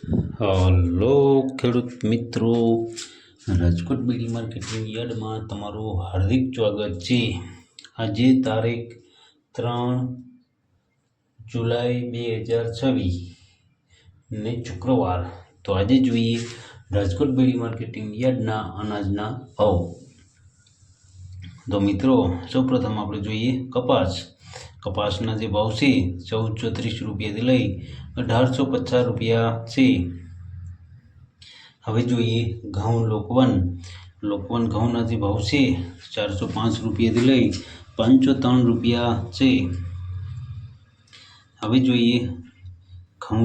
Hello ખેડૂત મિત્રો, રાજકોટ બીડી marketing યાર્ડમાં તમારું હાર્દિક સ્વાગત છે। આજે તારીખ 3 જુલાઈ 2026 ને શુક્રવાર। તો આજે જોઈએ રાજકોટ બીડી માર્કેટિંગ યાર્ડના અનાજના ભાવ। તો મિત્રો સૌપ્રથમ આપણે જોઈએ કપાસના જે ભાવ છે 1430 રૂપિયાથી લઈ 1850 રૂપિયા છે। હવે જોઈએ ઘઉં લોકવન ઘઉંના જે ભાવ છે 405 રૂપિયાથી લઈ 503 રૂપિયા છે। હવે જોઈએ ઘઉં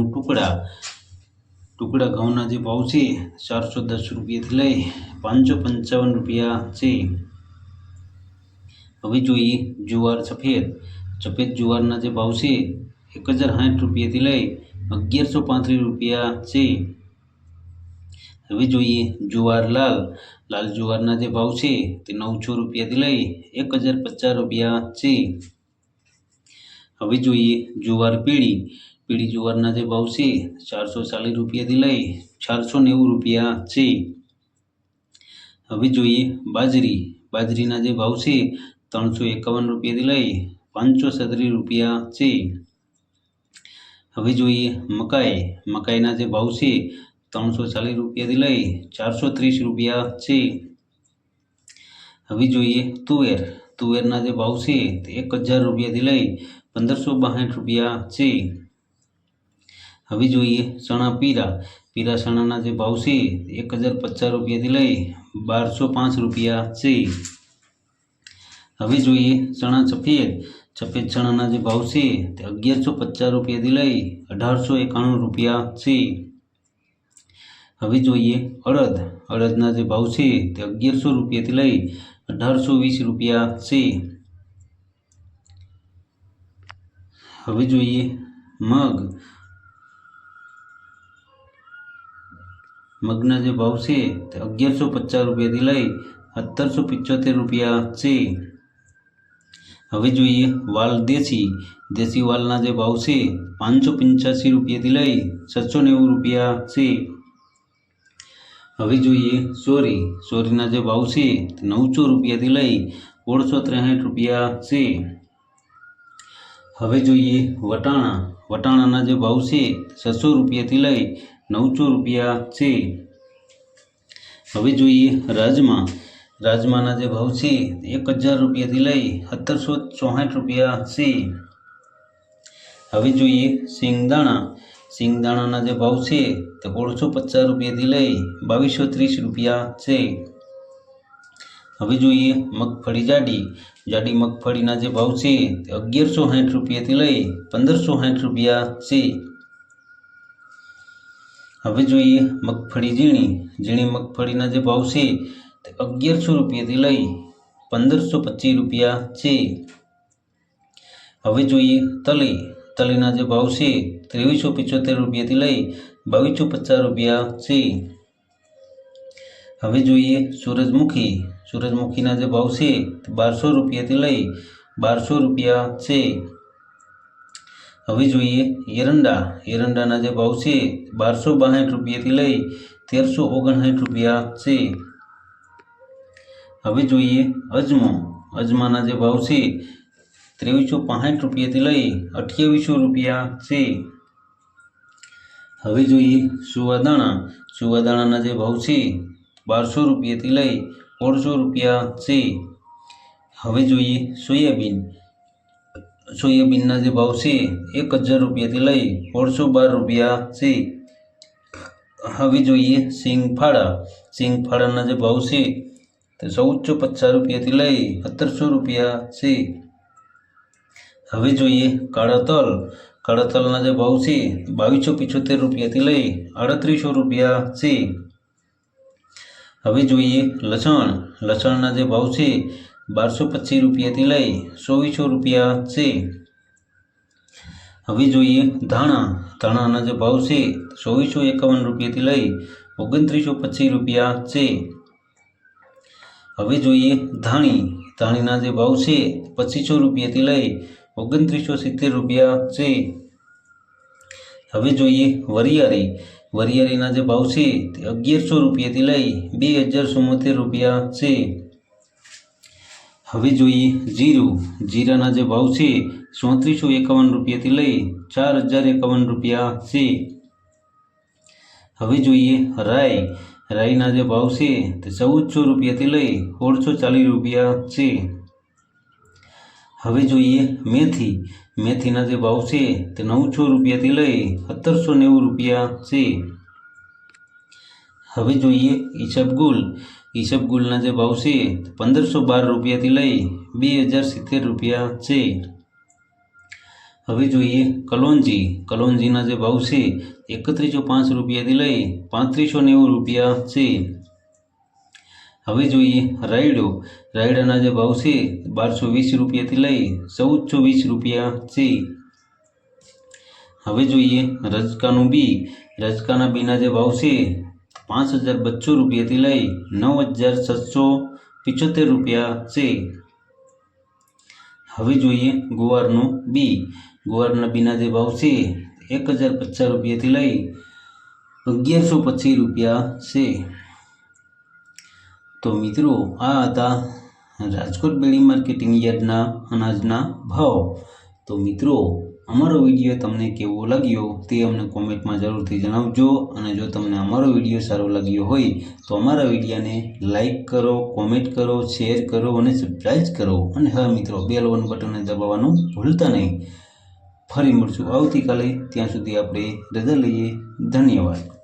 ટુકડા ઘઉંના જે ભાવ છે 410 રૂપિયાથી લઈ 555 રૂપિયા છે। હવે જોઈએ જુવાર સફેદ જુવારના જે ભાવ છે 1060 રૂપિયાથી લઈ 1135 રૂપિયા છે। હવે જોઈએ જુવાર લાલ જુવારના જે ભાવ છે તે 900 રૂપિયાથી લઈ 1050 રૂપિયા છે। હવે જોઈએ જુવાર પીળી જુવારના જે ભાવ છે 440 રૂપિયાથી લઈ 490 રૂપિયા છે। હવે જોઈએ બાજરીના જે ભાવ છે 351 રૂપિયાથી લઈ 537 રૂપિયા છે। હવે જોઈએ મકાઈના જે ભાવ છે 340 રૂપિયાથી લઈ 430 રૂપિયા છે। હવે જોઈએ તુવેરના જે ભાવ છે તે 1000 રૂપિયાથી લઈ 1562 રૂપિયા છે। હવે જોઈએ ચણા પીળા ચણાના જે ભાવ છે 1050 રૂપિયાથી લઈ 1205 રૂપિયા છે। હવે જોઈએ ચણા સફેદ ચણાના જે ભાવ છે તે 1150 રૂપિયાથી લઈ 1891 રૂપિયા છે। હવે જોઈએ અડદના જે ભાવ છે તે 1100 રૂપિયાથી લઈ 1820 રૂપિયા છે। હવે જોઈએ મગના જે ભાવ છે તે 1150 રૂપિયાથી લઈ 1775 રૂપિયા છે। હવે જોઈએ વાલ દેશી વાલના જે ભાવ છે 585 રૂપિયાથી લઈ 790 રૂપિયા છે। હવે જોઈએ સોરીના જે ભાવ છે 900 રૂપિયાથી લઈ 1663 રૂપિયા છે। હવે જોઈએ વટાણાના જે ભાવ છે 600 રૂપિયાથી લઈ 900 રૂપિયા છે। હવે જોઈએ રાજમાના જે ભાવ છે 1000 રૂપિયાથી લઈ 1764 રૂપિયા છે। હવે જોઈએ સિંગદાણાના જે ભાવ છે તે 1650 રૂપિયાથી લઈ 2230 રૂપિયા છે। હવે જોઈએ મગફળી જાડી મગફળીના જે ભાવ છે તે 1160 રૂપિયાથી લઈ 1560 રૂપિયા છે। હવે જોઈએ મગફળી ઝીણી મગફળીના જે ભાવ છે તે 1100 રૂપિયાથી લઈ 1525 રૂપિયા છે। હવે જોઈએ તલીના જે ભાવ છે 2375 રૂપિયાથી લઈ 2250 રૂપિયા છે। હવે જોઈએ સૂરજમુખીના જે ભાવ છે 1200 રૂપિયાથી લઈ 1200 રૂપિયા છે। હવે જોઈએ એરંડાના જે ભાવ છે 1262 રૂપિયાથી લઈ 1359 રૂપિયા છે। હવે જોઈએ અજમાના જે ભાવ છે 2365 રૂપિયાથી લઈ 2800 રૂપિયા છે। હવે જોઈએ સુવાદાણાના જે ભાવ છે 1200 રૂપિયાથી લઈ 1600 રૂપિયા છે। હવે જોઈએ સોયાબીનના જે ભાવ છે 1000 રૂપિયાથી લઈ 1612 રૂપિયા છે। હવે જોઈએ સિંગફાળાના જે ભાવ છે તે 1450 રૂપિયાથી લઈ 1700 રૂપિયા છે। હવે જોઈએ કાળા તલના જે ભાવ છે 2275 રૂપિયાથી લઈ 3800 રૂપિયા છે। હવે જોઈએ લસણના જે ભાવ છે 1225 રૂપિયાથી લઈ 2400 રૂપિયા છે। હવે જોઈએ ધાણાના જે ભાવ છે 2451 રૂપિયાથી લઈ 2925 રૂપિયા છે। હવે જોઈએ ધાણીના જે ભાવ છે 2500 રૂપિયાથી લઈ 2970 રૂપિયા છે। હવે જોઈએ વરિયાળી. વરિયાળીના જે ભાવ છે તે 1100 રૂપિયાથી લઈ 2074 રૂપિયા છે. હવે જોઈએ જીરું. જીરાના જે ભાવ છે 3451 રૂપિયાથી લઈ 4051 રૂપિયા છે. હવે જોઈએ રાઈ. રાઈના જે ભાવ છે તે 1400 રૂપિયાથી લઈ 1640 રૂપિયા છે. હવે જોઈએ મેથી. મેથીના જે ભાવ છે તે 900 રૂપિયાથી લઈ 1790 રૂપિયા છે. હવે જોઈએ ઈસબગુલ. ઈસબગુલના જે ભાવ છે 1512 રૂપિયાથી લઈ 2070 રૂપિયા છે. હવે જોઈએ કલોંજી. કલોંજીના જે ભાવ છે 3105 રૂપિયાથી લઈ 3590 રૂપિયા છે. હવે જોઈએ રાયડો. રાયડાના જે ભાવ છે 1220 રૂપિયાથી લઈ 1420 રૂપિયા છે. હવે જોઈએ રજકાનું બી. રજકાના બીના જે ભાવ છે 5072 રૂપિયાથી લઈ 9775 રૂપિયા છે. હવે જોઈએ ગુવારનું બી. ગુવારના બીના જે ભાવ છે 1050 રૂપિયાથી લઈ 1125 રૂપિયા છે. તો મિત્રો આ હતા રાજકોટ બેડી માર્કેટિંગ યાર્ડના અનાજના ભાવ. તો મિત્રો અમારો વિડીયો તમને કેવો લાગ્યો તે અમને કોમેન્ટમાં જરૂરથી જણાવજો. અને જો તમને અમારો વિડીયો સારો લાગ્યો હોય તો અમારા વિડીયોને લાઈક કરો, કોમેન્ટ કરો, શેર કરો અને સબસ્ક્રાઈબ કરો. અને હા મિત્રો, બેલ આઇકન બટનને દબાવવાનું ભૂલતા નહીં. ફરી મળશું આવતીકાલે. ત્યાં સુધી આપણે રજા લઈએ. ધન્યવાદ.